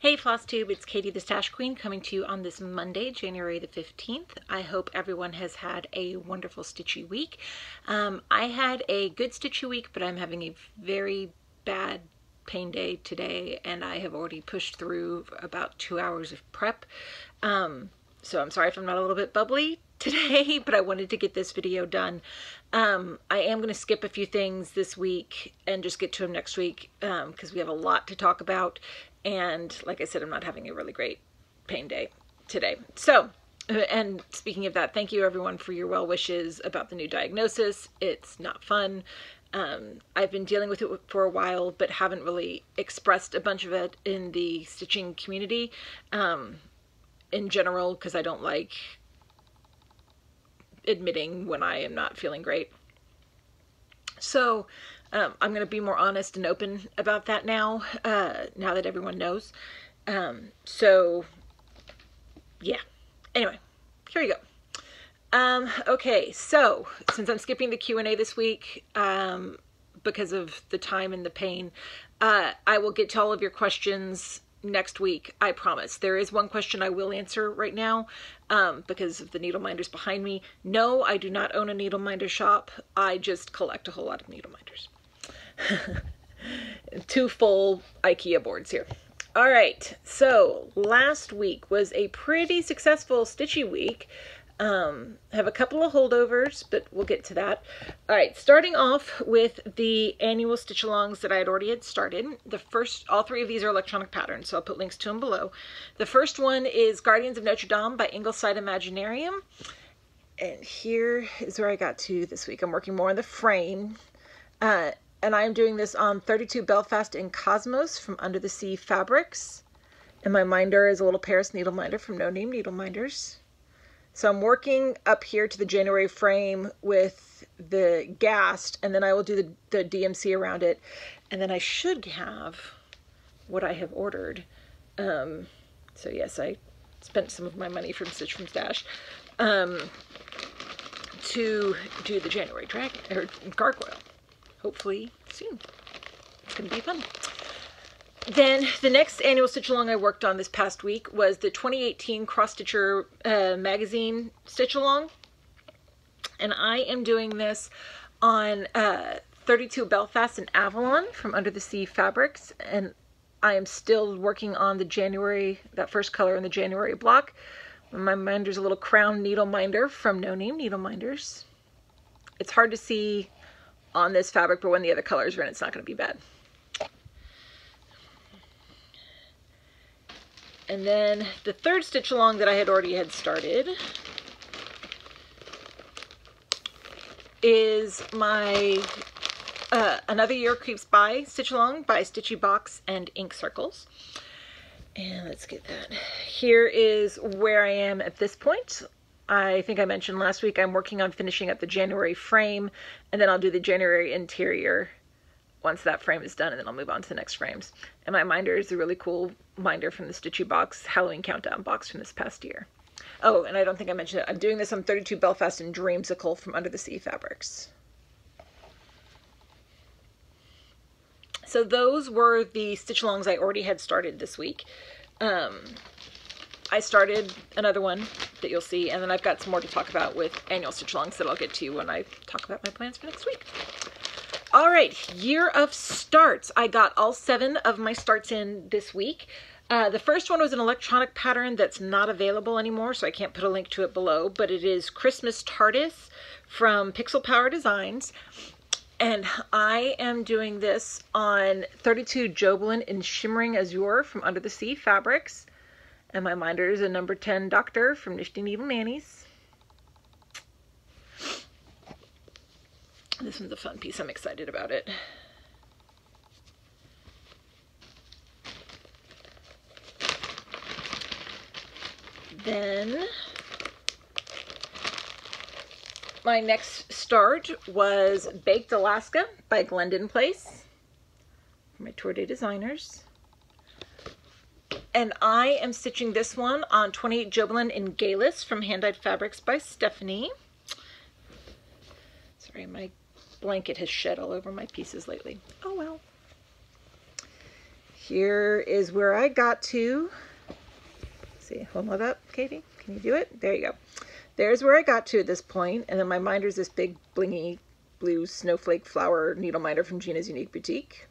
Hey Flosstube, it's Katie the Stash Queen coming to you on this Monday, January the 15th. I hope everyone has had a wonderful stitchy week. I had a good stitchy week, but I'm having a very bad pain day today, and I have already pushed through about 2 hours of prep. So I'm sorry if I'm not a little bit bubbly today, but I wanted to get this video done. I am going to skip a few things this week and just get to them next week because we have a lot to talk about. And like I said, I'm not having a really great pain day today. So, and speaking of that, thank you everyone for your well wishes about the new diagnosis. It's not fun. I've been dealing with it for a while, but haven't really expressed a bunch of it in the stitching community in general, because I don't like admitting when I am not feeling great. So I'm going to be more honest and open about that now, now that everyone knows. So yeah, anyway, here you go. Okay, so since I'm skipping the Q&A this week because of the time and the pain, I will get to all of your questions next week, I promise. There is one question I will answer right now because of the needle minders behind me. No, I do not own a needle minder shop. I just collect a whole lot of needle minders. 2 full IKEA boards here. All right, so last week was a pretty successful stitchy week. Have a couple of holdovers, but we'll get to that. All right, starting off with the annual stitch alongs that I had already started. All 3 of these are electronic patterns, so I'll put links to them below. The first one is Guardians of Notre Dame by Ingleside Imaginarium. And here is where I got to this week. I'm working more on the frame. And I'm doing this on 32 Belfast and Cosmos from Under the Sea Fabrics. And my minder is a little Paris needle minder from No Name Needle Minders. So I'm working up here to the January frame with the Gast, and then I will do the DMC around it. And then I should have what I have ordered. So yes, I spent some of my money from Stitch from Stash to do the January gargoyle. Hopefully soon. It's going to be fun. Then the next annual stitch along I worked on this past week was the 2018 Cross Stitcher magazine stitch along. And I am doing this on 32 Belfast and Avalon from Under the Sea Fabrics. And I am still working on the January, that first color in the January block. My minder's a little crown needle minder from No Name Needle Minders. It's hard to see on this fabric, but when the other colors are in, it's not going to be bad. And then the third stitch along that I had already started is my Another Year Creeps By stitch along by Stitchy Box and Ink Circles. And let's get that. Here is where I am at this point. I think I mentioned last week I'm working on finishing up the January frame, and then I'll do the January interior once that frame is done, and then I'll move on to the next frames. And my minder is a really cool minder from the Stitchy Box Halloween Countdown box from this past year. Oh, and I don't think I mentioned it. I'm doing this on 32 Belfast and Dreamsicle from Under the Sea Fabrics. So those were the stitch alongs I already had started this week. I started another one that you'll see, and then I've got some more to talk about with annual stitch alongs that I'll get to when I talk about my plans for next week. All right, year of starts. I got all 7 of my starts in this week. The first one was an electronic pattern that's not available anymore, so I can't put a link to it below, but it is Christmas TARDIS from Pixel Power Designs. And I am doing this on 32 Jobelin in Shimmering Azure from Under the Sea Fabrics. And my minder is a number 10 Doctor from Nifty Needle Nannies. This one's a fun piece. I'm excited about it. Then my next start was Baked Alaska by Glendon Place for my Tour de Designers. And I am stitching this one on 28 Jobelin in Galis from Hand Dyed Fabrics by Stephanie. Sorry, my blanket has shed all over my pieces lately. Oh well. Here is where I got to. Let's see, hold that up, Katie. Can you do it? There you go. There's where I got to at this point, and then my minder's this big blingy blue snowflake flower needle minder from Gina's Unique Boutique.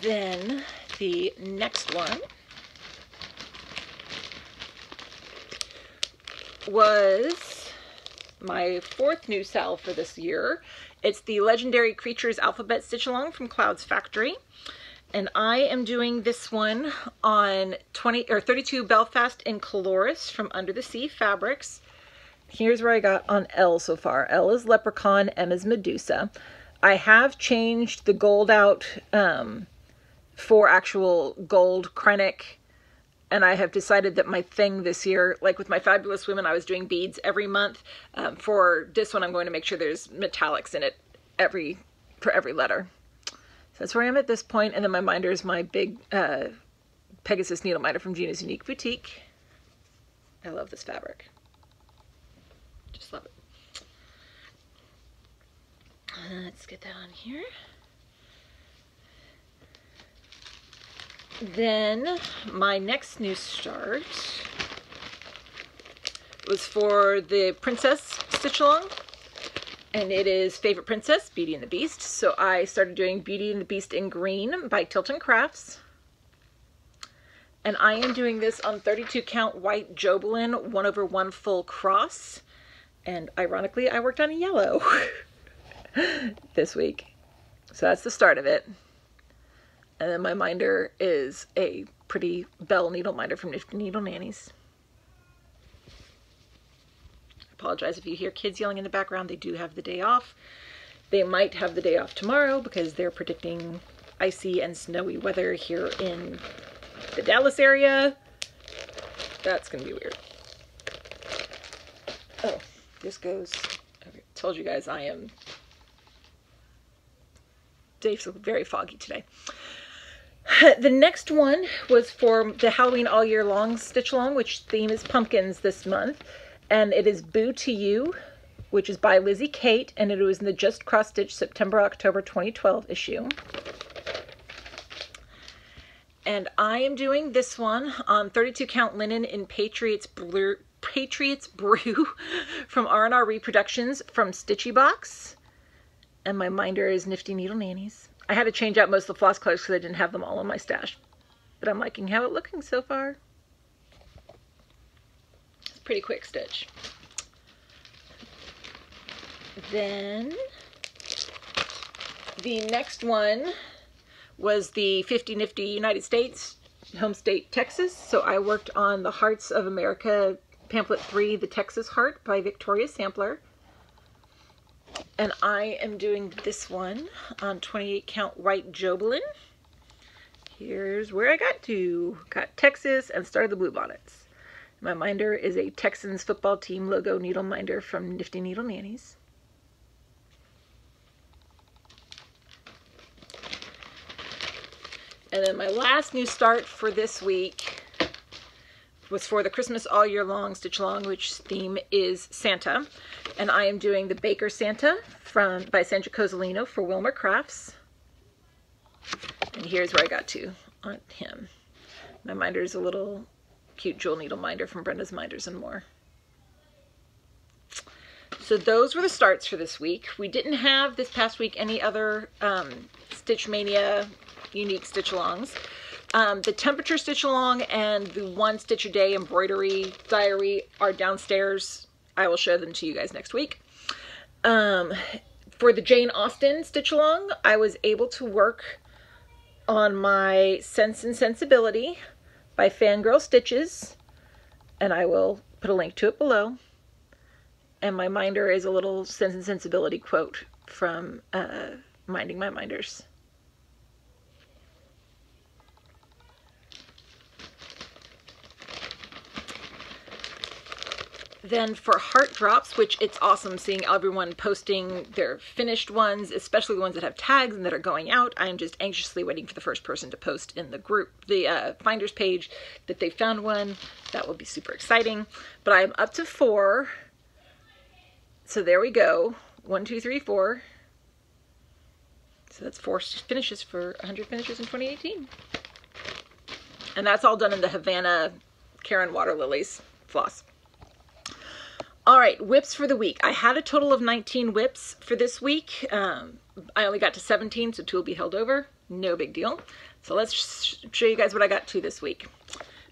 Then the next one was my fourth new salve for this year. It's the Legendary Creatures Alphabet Stitch Along from Cloud's Factory. And I am doing this one on 32 Belfast in Coloris from Under the Sea Fabrics. Here's where I got on L so far. L is Leprechaun, M is Medusa. I have changed the gold out for actual gold Krennic, and I have decided that my thing this year, like with my Fabulous Women, I was doing beads every month. For this one, I'm going to make sure there's metallics in it for every letter. So that's where I am at this point. And then my minder is my big Pegasus needle minder from Gina's Unique Boutique. I love this fabric. Just love it. Let's get that on here. Then my next new start was for the Princess Stitch Along, and it is Favorite Princess, Beauty and the Beast. So I started doing Beauty and the Beast in green by Tilton Crafts. And I am doing this on 32 count white Jobelin 1/1 full cross. And ironically, I worked on a yellow this week. So that's the start of it. And then my minder is a pretty Bell needle minder from Nifty Needle Nannies. I apologize if you hear kids yelling in the background. They do have the day off. They might have the day off tomorrow because they're predicting icy and snowy weather here in the Dallas area. That's going to be weird. Oh, this goes... I told you guys Dave's very foggy today. The next one was for the Halloween All Year Long Stitch Along, which theme is pumpkins this month. And it is Boo to You, which is by Lizzie Kate, and it was in the Just Cross Stitch September-October 2012 issue. And I am doing this one on 32 count linen in Patriots Brew from R&R Reproductions from Stitchy Box. And my minder is Nifty Needle Nannies. I had to change out most of the floss colors because I didn't have them all in my stash. But I'm liking how it's looking so far. It's a pretty quick stitch. Then the next one was the 50 Nifty United States, home state Texas. So I worked on the Hearts of America Pamphlet 3, The Texas Heart by Victoria Sampler. And I am doing this one on 28 count white Jobelin. Here's where I got to. Got Texas and started the Bluebonnets. My minder is a Texans football team logo needle minder from Nifty Needle Nannies. And then my last new start for this week was for the Christmas All Year Long Stitch Along, which theme is Santa. And I am doing the Baker Santa by Sandra Cozzolino for Wilmer Crafts. And here's where I got to on him. My minder is a little cute jewel needle minder from Brenda's Minders and More. So those were the starts for this week. We didn't have this past week any other Stitch Mania unique stitch alongs. The temperature stitch along and the 1 stitch a day embroidery diary are downstairs. I will show them to you guys next week. For the Jane Austen stitch along, I was able to work on my Sense and Sensibility by Fangirl Stitches, and I will put a link to it below. And my minder is a little Sense and Sensibility quote from Minding My Minders. Then for Heart Drops, which it's awesome seeing everyone posting their finished ones, especially the ones that have tags and that are going out. I am just anxiously waiting for the first person to post in the group, the Finders page, that they found one. That will be super exciting. But I am up to 4 So there we go. 1, 2, 3, 4. So that's 4 finishes for 100 finishes in 2018. And that's all done in the Havana Karen Water Lilies floss. All right, whips for the week. I had a total of 19 whips for this week. I only got to 17, so 2 will be held over. No big deal. So let's show you guys what I got to this week.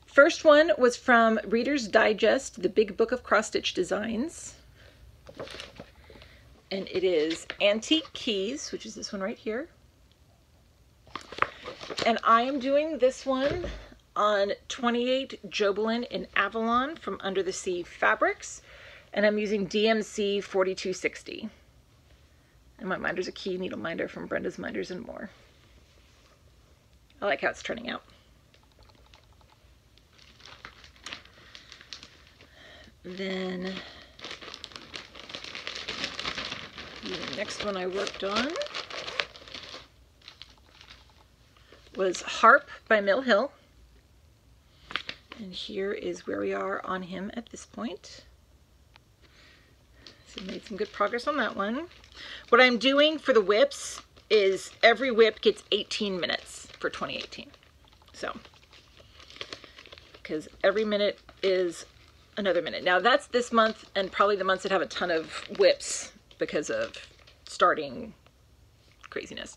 First one was from Reader's Digest, the Big Book of Cross-Stitch Designs. And it is Antique Keys, which is this one right here. And I am doing this one on 28 Jobelin in Avalon from Under the Sea Fabrics. And I'm using DMC 4260. And my minder's a key needle minder from Brenda's Minders and More. I like how it's turning out. Then the next one I worked on was Harp by Mill Hill. And here is where we are on him at this point. So made some good progress on that one. What I'm doing for the whips is every whip gets 18 minutes for 2018. So, because every minute is another minute. Now that's this month and probably the months that have a ton of whips because of starting craziness.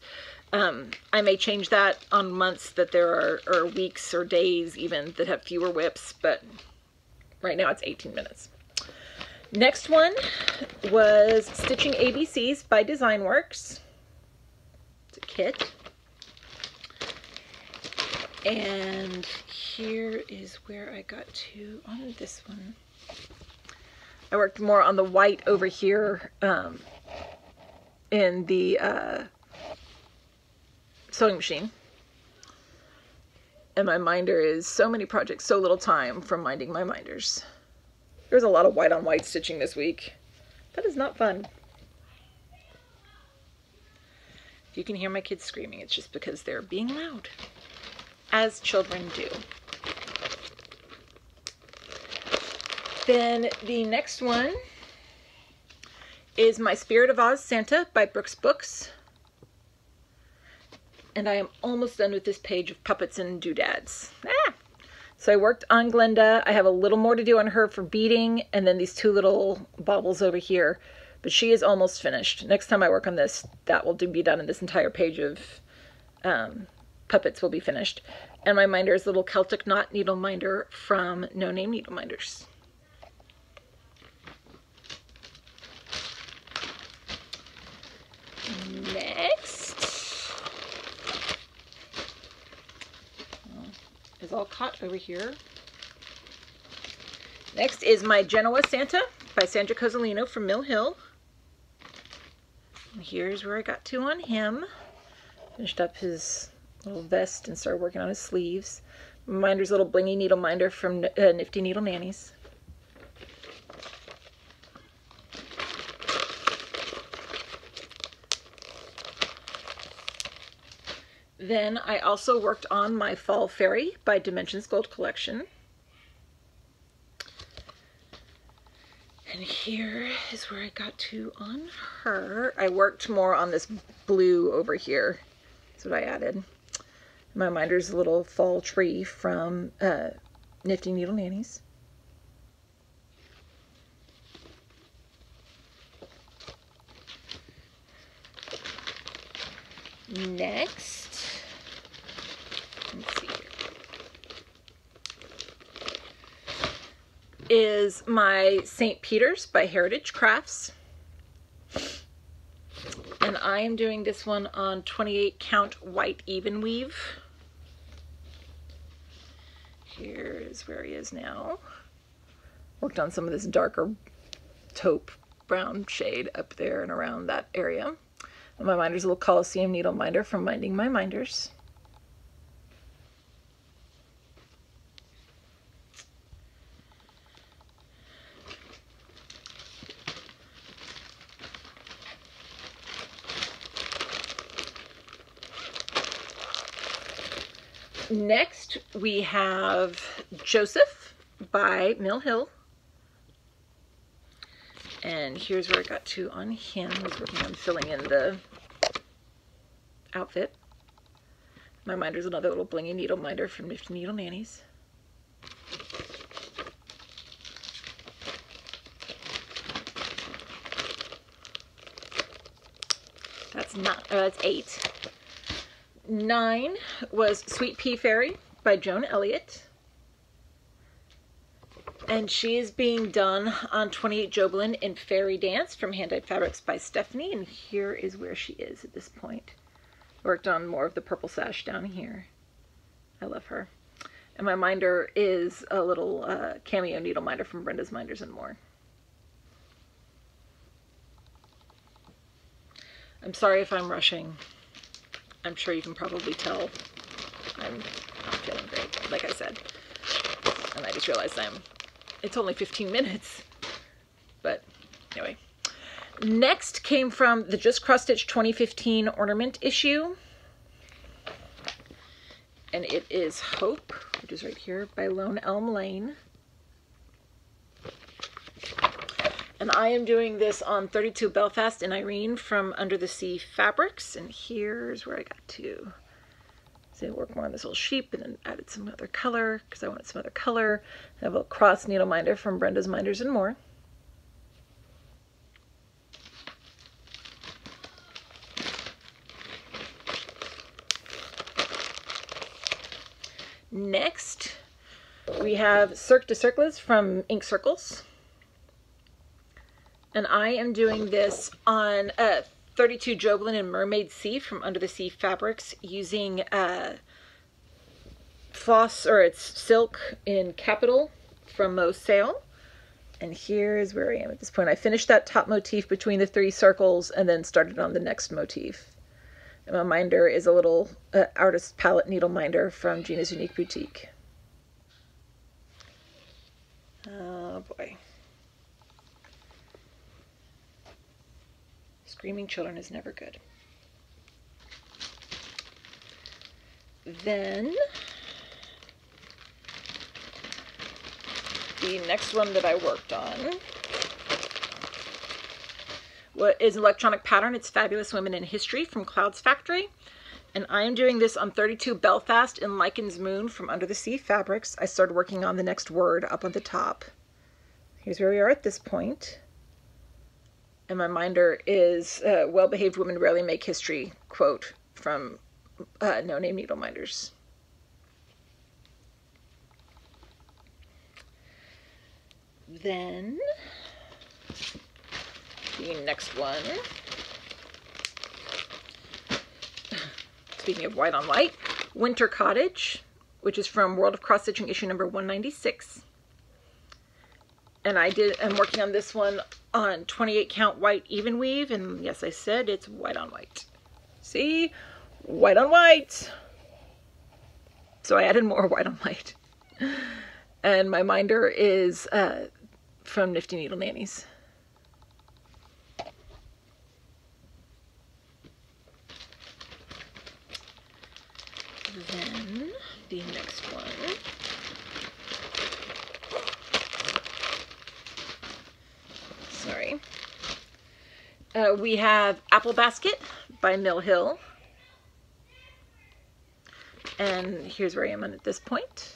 I may change that on months that there are, or weeks or days even, that have fewer whips, but right now it's 18 minutes. Next one was Stitching ABCs by Design Works. It's a kit. And here is where I got to on this one. I worked more on the white over here in the sewing machine. And my minder is so many projects, so little time from minding my minders. There's a lot of white on white stitching this week. That is not fun. If you can hear my kids screaming, it's just because they're being loud, as children do. Then the next one is My Spirit of Oz Santa by Brooks Books. And I am almost done with this page of puppets and doodads. So I worked on Glenda. I have a little more to do on her for beading, and then these 2 little baubles over here. But she is almost finished. Next time I work on this, that will be done, and this entire page of puppets will be finished. And my minder is a little Celtic knot needle minder from No Name Needle Minders. Next is all caught over here. Next is My Genoa Santa by Sandra Cozzolino from Mill Hill. And here's where I got to on him. Finished up his little vest and started working on his sleeves. Minder's a little blingy needle minder from Nifty Needle Nannies. Then I also worked on My Fall Fairy by Dimensions Gold Collection. And here is where I got to on her. I worked more on this blue over here. That's what I added. My minder's a little fall tree from Nifty Needle Nannies. Next, let's see here, is My St. Peter's by Heritage Crafts. And I am doing this one on 28 count white even weave. Here is where he is now. Worked on some of this darker taupe brown shade up there and around that area. And my minder's a little Coliseum needle minder from Minding My Minders. Next, we have Joseph by Mill Hill. And here's where I got to on him. I was working on filling in the outfit. My minder's another little blingy needle minder from Nifty Needle Nannies. That's 8. 9 was Sweet Pea Fairy by Joan Elliott. And she is being done on 28 Jobelin in Fairy Dance from Hand Dyed Fabrics by Stephanie. And here is where she is at this point. Worked on more of the purple sash down here. I love her. And my minder is a little cameo needle minder from Brenda's Minders and More. I'm sorry if I'm rushing. I'm sure you can probably tell I'm not feeling great, like I said. And I just realized it's only 15 minutes. But anyway. Next came from the Just Cross Stitch 2015 ornament issue. And it is Hope, which is right here by Lone Elm Lane. And I am doing this on 32 Belfast and Irene from Under the Sea Fabrics. And here's where I got to. So I worked more on this little sheep and then added some other color because I wanted some other color. I have a cross needle minder from Brenda's Minders and More. Next, we have Cirque de Circles from Ink Circles. And I am doing this on 32 Jobelin and Mermaid Sea from Under the Sea Fabrics using it's silk in Capital from Mo Sale. And here's where I am at this point. I finished that top motif between the 3 circles and then started on the next motif. And my minder is a little artist palette needle minder from Gina's Unique Boutique. Oh boy. Screaming children is never good. Then the next one that I worked on is electronic pattern. It's Fabulous Women in History from Clouds Factory. And I am doing this on 32 Belfast in Lycan's Moon from Under the Sea Fabrics. I started working on the next word up on the top. Here's where we are at this point. And my minder is Well-Behaved Women Rarely Make History quote from No Name Needle Minders. Then the next one, speaking of white on white, Winter Cottage, which is from World of Cross Stitching issue number 196. And I'm working on this one on 28 count white even weave, and yes, I said it's white on white. See? White on white. So I added more white on white. And my minder is from Nifty Needle Nannies. Then the next one we have Apple Basket by Mill Hill. And here's where I am at this point.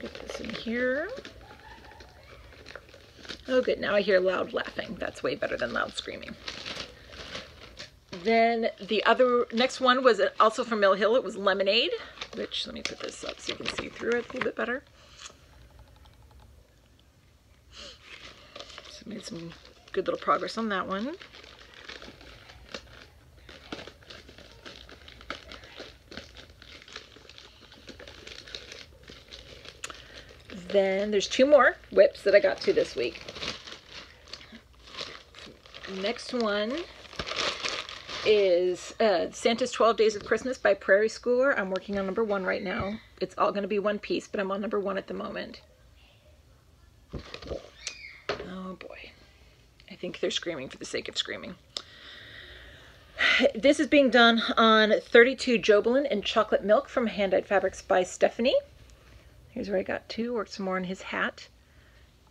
Get this in here. Oh good, now I hear loud laughing. That's way better than loud screaming. Then the next one was also from Mill Hill. It was Lemonade, which, let me put this up so you can see through it a little bit better. So made some good little progress on that one. Then there's 2 more whips that I got to this week. Next one is Santa's 12 Days of Christmas by Prairie Schooler. I'm working on number 1 right now. It's all going to be one piece, but I'm on number 1 at the moment. Oh boy. I think they're screaming for the sake of screaming. This is being done on 32 Jobelin and Chocolate Milk from Hand Dyed Fabrics by Stephanie. Here's where I got to. Worked some more on his hat.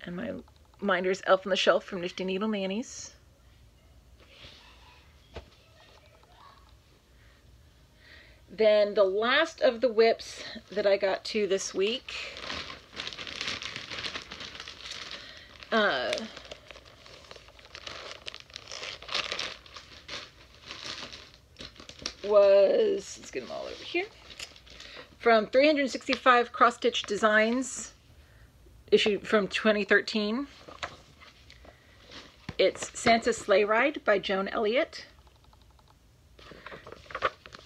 And my minder's Elf on the Shelf from Nifty Needle Nannies. Then the last of the whips that I got to this week was, let's get them all over here, from 365 Cross Stitch Designs, issued from 2013. It's Santa's Sleigh Ride by Joan Elliott.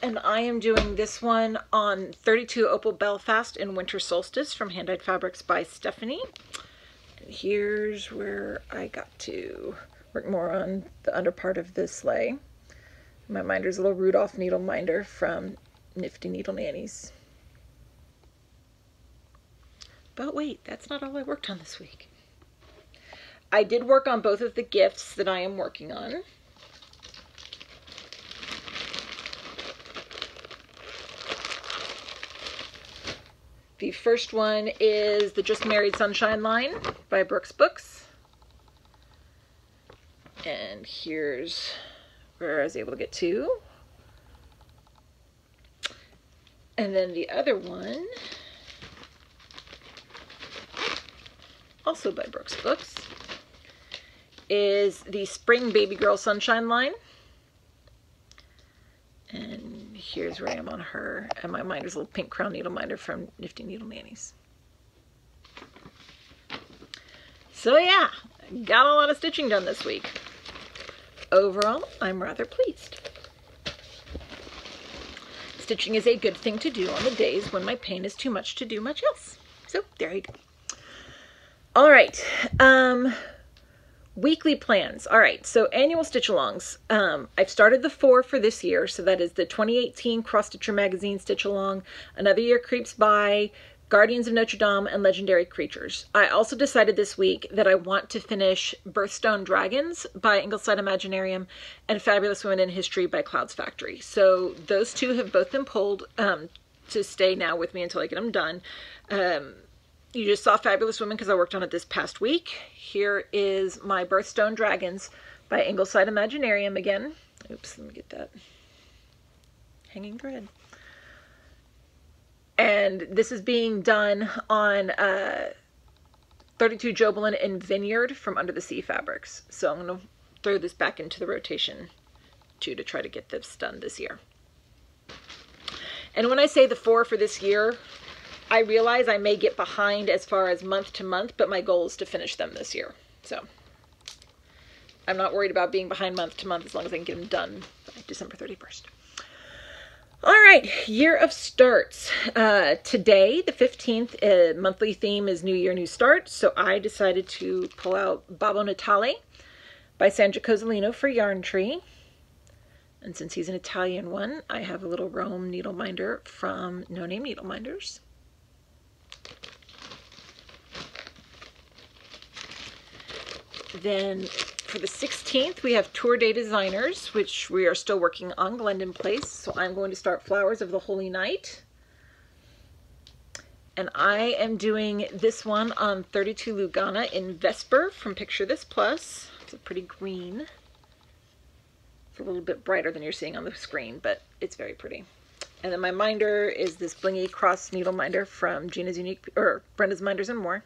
And I am doing this one on 32 Opal Belfast and Winter Solstice from Hand Dyed Fabrics by Stephanie. And here's where I got to work more on the under part of this sleigh. My minder's a little Rudolph needle minder from Nifty Needle Nannies. But wait, that's not all I worked on this week. I did work on both of the gifts that I am working on. The first one is the Just Married Sunshine line by Brooks Books. And here's where I was able to get to. And then the other one, also by Brooks Books, is the Spring Baby Girl Sunshine line. And here's where I am on her. And my minder's a little pink crown needle minder from Nifty Needle Nannies. So yeah, got a lot of stitching done this week. Overall, I'm rather pleased. Stitching is a good thing to do on the days when my pain is too much to do much else. So there you go. All right. Weekly plans. All right, so annual stitch-alongs. I've started the 4 for this year, so that is the 2018 Cross Stitcher Magazine stitch-along, Another Year Creeps By, Guardians of Notre Dame, and Legendary Creatures. I also decided this week that I want to finish Birthstone Dragons by Ingleside Imaginarium and Fabulous Women in History by Clouds Factory. So those two have both been pulled to stay now with me until I get them done. You just saw Fabulous Women because I worked on it this past week. Here is my Birthstone Dragons by Ingleside Imaginarium again. Oops, let me get that hanging thread. And this is being done on 32 Jobelin and Vineyard from Under the Sea Fabrics. So I'm going to throw this back into the rotation too to try to get this done this year. And when I say the 4 for this year, I realize I may get behind as far as month to month, but my goal is to finish them this year. So I'm not worried about being behind month to month as long as I can get them done by December 31st. All right, year of starts. Today, the 15th, monthly theme is New Year, New Start. So I decided to pull out Babbo Natale by Sandra Cozzolino for Yarn Tree. And since he's an Italian one, I have a little Rome needle minder from No Name Needle Minders. Then for the 16th, we have Tour Day Designers, which we are still working on, Glendon Place. So I'm going to start Flowers of the Holy Night. And I am doing this one on 32 Lugana in Vesper from Picture This Plus. It's a pretty green. It's a little bit brighter than you're seeing on the screen, but it's very pretty. And then my minder is this Blingy Cross Needle Minder from Gina's Unique, or Brenda's Minders and More.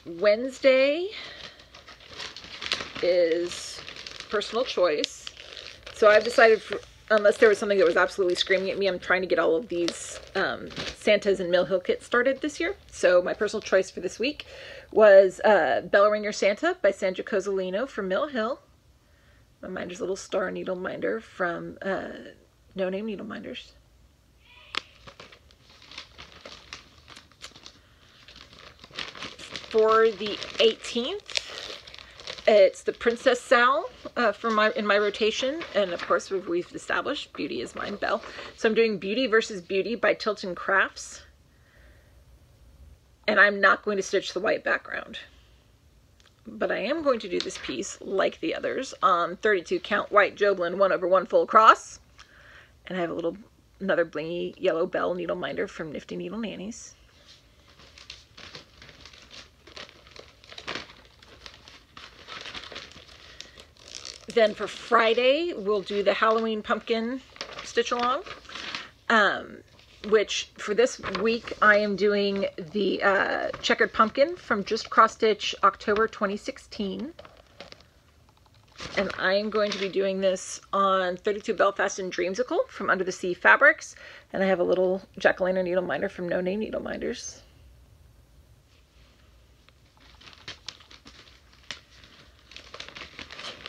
Wednesday is personal choice. So I've decided, unless there was something that was absolutely screaming at me, I'm trying to get all of these Santas and Mill Hill kits started this year. So my personal choice for this week was Bell Ring Your Santa by Sandra Cozzolino from Mill Hill. My minder's little star needle minder from No Name Needle Minders. For the 18th, it's the Princess Sal in my rotation, and of course we've established Beauty is mine, Belle. So I'm doing Beauty versus Beauty by Tilton Crafts, and I'm not going to stitch the white background, but I am going to do this piece like the others on 32 count white Jobelin 1/1 full cross, and I have a little another blingy yellow bell needle minder from Nifty Needle Nannies. Then for Friday, we'll do the Halloween pumpkin stitch along, which for this week I am doing the checkered pumpkin from Just Cross Stitch October 2016. And I am going to be doing this on 32 Belfast and Dreamsicle from Under the Sea Fabrics. And I have a little jack-o'-lantern needle minder from No Name Needle Minders.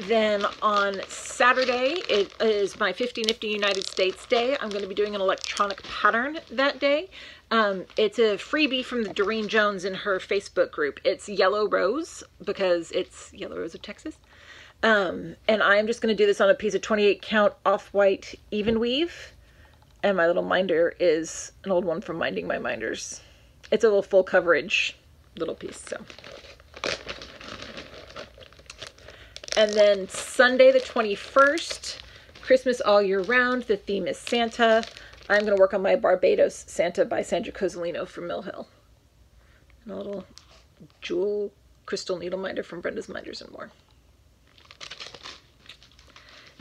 Then on Saturday, it is my 50 Nifty United States Day. I'm going to be doing an electronic pattern that day. It's a freebie from the Doreen Jones in her Facebook group. It's Yellow Rose because it's Yellow Rose of Texas. And I'm just going to do this on a piece of 28 count off-white even weave. And my little minder is an old one from Minding My Minders. It's a little full coverage little piece, so. And then Sunday the 21st, Christmas all year round. The theme is Santa. I'm going to work on my Barbados Santa by Sandra Cozzolino from Mill Hill. And a little jewel crystal needle minder from Brenda's Minders and More.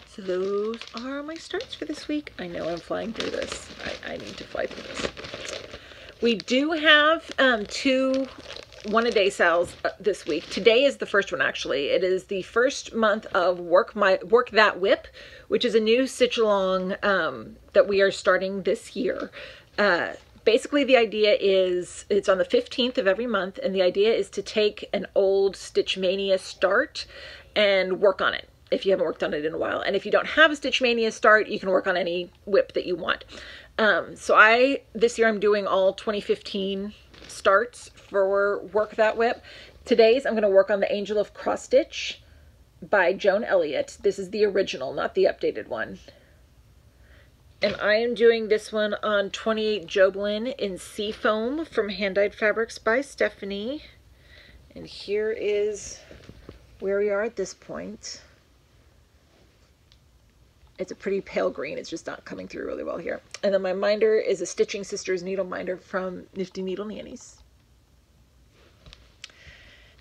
So those are my starts for this week. I know I'm flying through this. I need to fly through this. We do have two one-a-day sales this week. Today is the first one, actually. It is the first month of Work That Whip, which is a new stitch-along that we are starting this year. Basically, the idea is it's on the 15th of every month, and the idea is to take an old Stitch Mania start and work on it if you haven't worked on it in a while. And if you don't have a Stitch Mania start, you can work on any whip that you want. So this year I'm doing all 2015 starts for Work That Whip. Today's I'm going to work on the Angel of Cross Stitch by Joan Elliott. This is the original, not the updated one. And I am doing this one on 28 Joblin in Seafoam from Hand Dyed Fabrics by Stephanie. And here is where we are at this point. It's a pretty pale green. It's just not coming through really well here. And then my minder is a Stitching Sisters needle minder from Nifty Needle Nannies.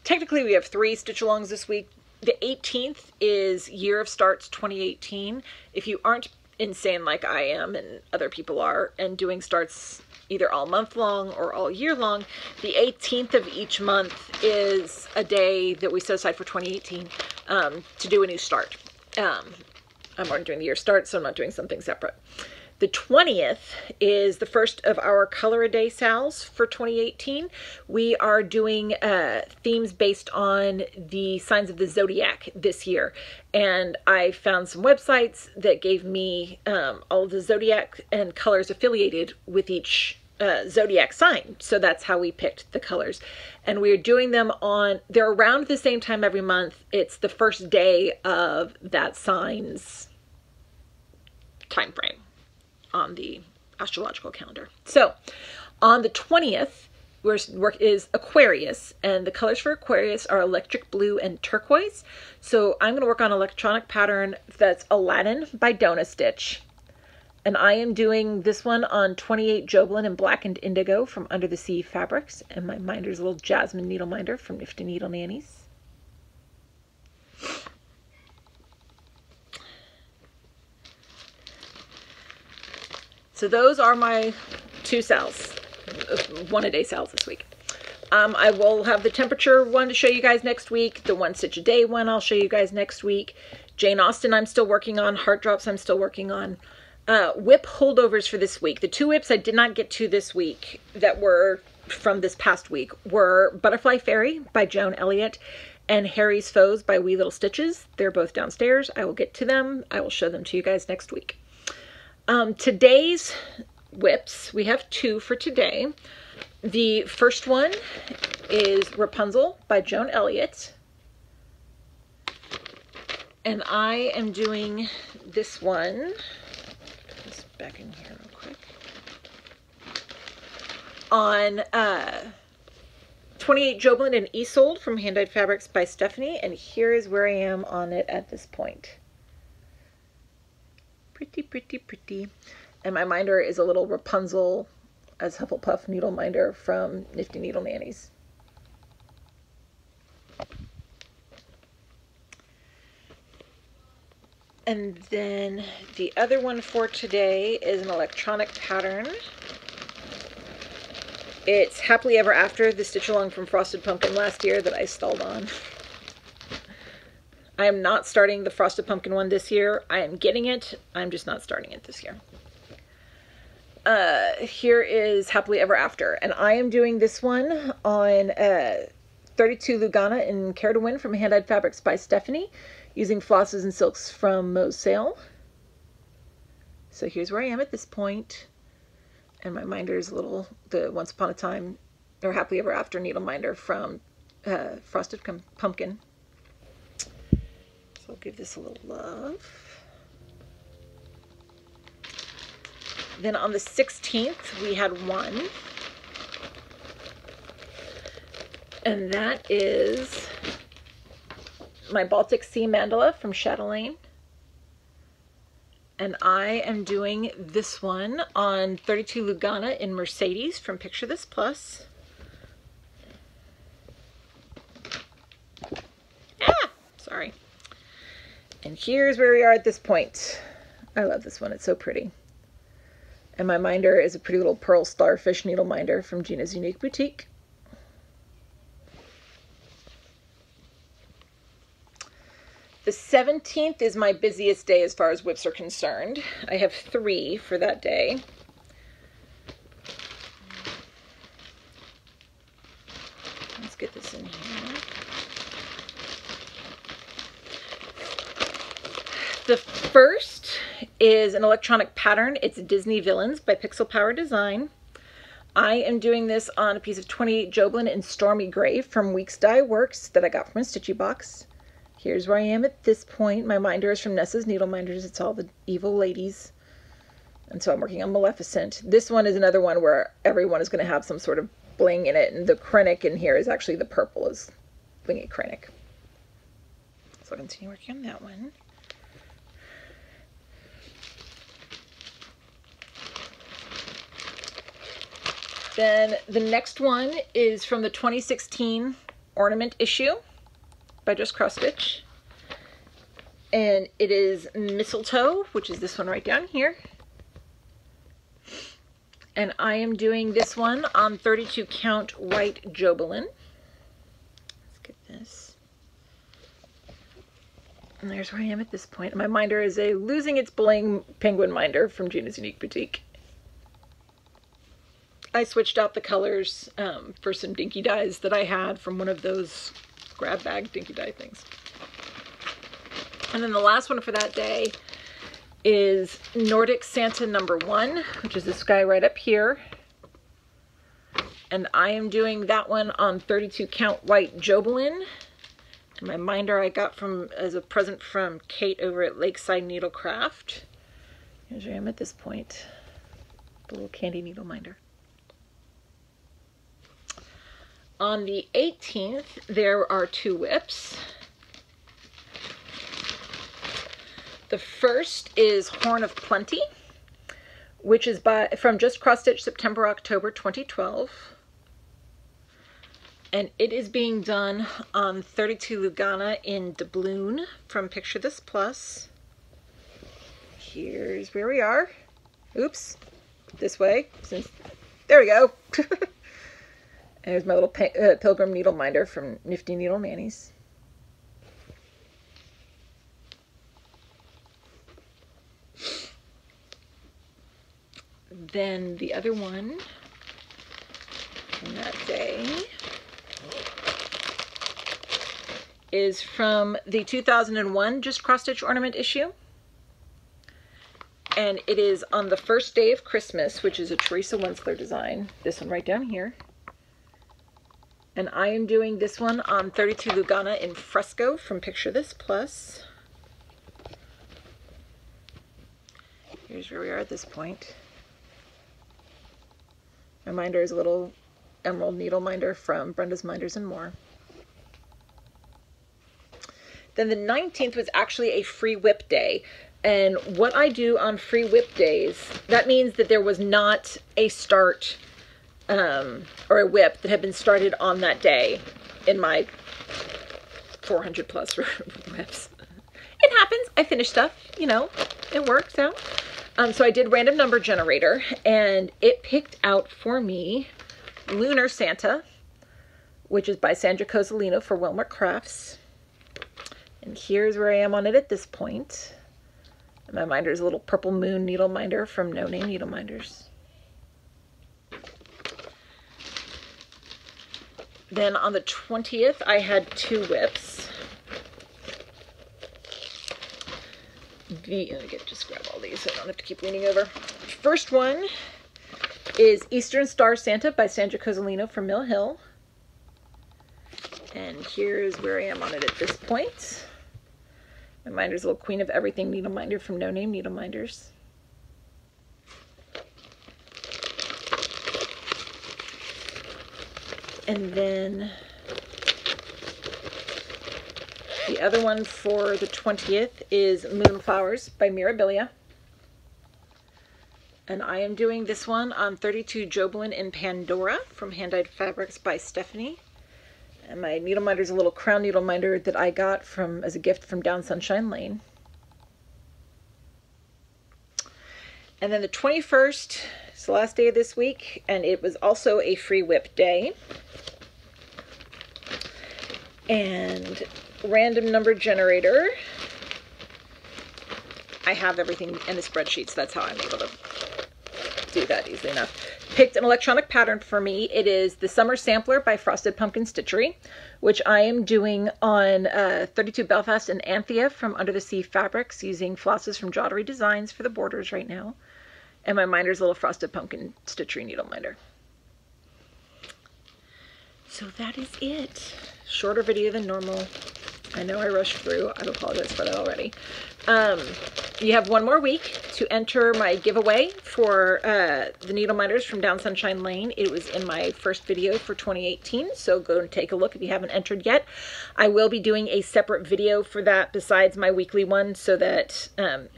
Technically, we have 3 stitch-alongs this week. The 18th is Year of Starts 2018. If you aren't insane like I am and other people are and doing starts either all month long or all year long, the 18th of each month is a day that we set aside for 2018 to do a new start. I'm already doing the year start, so I'm not doing something separate. The 20th is the first of our Color a Day sales for 2018. We are doing themes based on the signs of the zodiac this year. And I found some websites that gave me all of the zodiac and colors affiliated with each zodiac sign. So that's how we picked the colors. And we're doing them they're around the same time every month. It's the first day of that sign's time frame on the astrological calendar. So on the 20th is Aquarius, and the colors for Aquarius are electric blue and turquoise. So I'm going to work on an electronic pattern that's Aladdin by Donna Stitch. And I am doing this one on 28 Joblin in Black and Indigo from Under the Sea Fabrics. And my minder is a little Jasmine needle minder from Nifty Needle Nannies. So those are my 2 sales, one-a-day sales this week. I will have the temperature one to show you guys next week. The 1 stitch a day one I'll show you guys next week. Jane Austen I'm still working on. Heart Drops I'm still working on. Whip holdovers for this week. The 2 whips I did not get to this week that were from this past week were Butterfly Fairy by Joan Elliott and Harry's Foes by Wee Little Stitches. They're both downstairs. I will get to them. I will show them to you guys next week. Today's whips, we have 2 for today. The first one is Rapunzel by Joan Elliott. And I am doing this one, just back in here real quick, on 28 Joblin and Isolde from Hand Dyed Fabrics by Stephanie. And here is where I am on it at this point. Pretty, pretty, pretty. And my minder is a little Rapunzel as Hufflepuff needle minder from Nifty Needle Nannies. And then the other one for today is an electronic pattern. It's Happily Ever After, the stitch along from Frosted Pumpkin last year that I stalled on. I am not starting the Frosted Pumpkin one this year. I am getting it. I'm just not starting it this year. Here is Happily Ever After, and I am doing this one on 32 Lugana in Care to Win from Hand-Dyed Fabrics by Stephanie, using flosses and silks from Mo's Sale. So here's where I am at this point. And my minder is a little, the Once Upon a Time, or Happily Ever After needle minder from Frosted Pumpkin. So I'll give this a little love. Then on the 16th, we had one. And that is my Baltic Sea Mandala from Chatelaine. And I am doing this one on 32 Lugana in Mercedes from Picture This Plus. Sorry. And here's where we are at this point. I love this one. It's so pretty. And my minder is a pretty little pearl starfish needle minder from Gina's Unique Boutique. The 17th is my busiest day as far as whips are concerned. I have 3 for that day. Let's get this in here. The first is an electronic pattern. It's Disney Villains by Pixel Power Design. I am doing this on a piece of 28 Joblin in Stormy Gray from Weeks Dye Works that I got from a Stitchy box. Here's where I am at this point. My minder is from Nessa's Needle Minders. It's all the evil ladies. And so I'm working on Maleficent. This one is another one where everyone is going to have some sort of bling in it. And the Krennic in here is actually the purple is Blingy Krennic. So I'll continue working on that one. Then the next one is from the 2016 ornament issue by Just Cross Stitch. And it is Mistletoe, which is this one right down here. And I am doing this one on 32 count white Jobolin. Let's get this. And there's where I am at this point. My minder is a Losing Its Bling penguin minder from Gina's Unique Boutique. I switched out the colors for some dinky dyes that I had from one of those grab bag dinky dye things. And then the last one for that day is Nordic Santa #1, which is this guy right up here. And I am doing that one on 32 count white Jobolin. And my minder I got from as a present from Kate over at Lakeside Needlecraft. Here's where I am at this point. The little candy needle minder. On the 18th, there are 2 whips. The first is Horn of Plenty, which is from Just Cross Stitch September-October 2012. And it is being done on 32 Lugana in doubloon from Picture This Plus. Here's where we are. Oops, this way. There we go. There's my little Pilgrim needle minder from Nifty Needle Nannies. Then the other one from that day is from the 2001 Just Cross Stitch ornament issue. And it is on the first day of Christmas, which is a Teresa Wensler design. This one right down here. And I am doing this one on 32 Lugana in Fresco from Picture This Plus. Here's where we are at this point. My minder is a little emerald needle minder from Brenda's Minders and More. Then the 19th was actually a free whip day. And what I do on free whip days, that means that there was not a start or a whip that had been started on that day in my 400 plus whips. It happens. I finish stuff, you know, it works out. So I did random number generator, and it picked out for me Lunar Santa, which is by Sandra Cozzolino for Wilmer Crafts. And here's where I am on it at this point. And my minder is a little purple moon needle minder from No Name Needle Minders. Then on the 20th, I had 2 whips. Just grab all these so I don't have to keep leaning over. First one is Eastern Star Santa by Sandra Cozzolino from Mill Hill. And here's where I am on it at this point. My minder's a little Queen of Everything needle minder from No Name Needle Minders. And then the other one for the 20th is Moonflowers by Mirabilia. And I am doing this one on 32 Joblin in Pandora from Hand Dyed Fabrics by Stephanie. And my needle minder is a little crown needle minder that I got as a gift from Down Sunshine Lane. And then the 21st is the last day of this week, and it was also a free whip day. And random number generator. I have everything in the spreadsheet, so that's how I'm able to do that easily enough. Picked an electronic pattern for me. It is the Summer Sampler by Frosted Pumpkin Stitchery, which I am doing on 32 Belfast and Anthea from Under the Sea Fabrics, using flosses from Jottery Designs for the borders right now. And my minder's a little Frosted Pumpkin Stitchery needle minder. So that is it. Shorter video than normal. I know I rushed through. I apologize for that already. You have one more week to enter my giveaway for the needle minders from Down Sunshine Lane. It was in my first video for 2018, so go and take a look if you haven't entered yet. I will be doing a separate video for that besides my weekly one, so that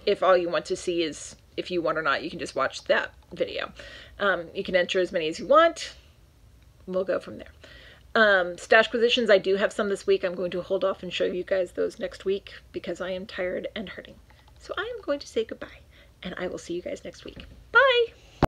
if all you want to see is if you won or not, you can just watch that video. You can enter as many as you want. We'll go from there. Stash positions, I do have some this week. I'm going to hold off and show you guys those next week because I am tired and hurting. So I am going to say goodbye, and I will see you guys next week. Bye!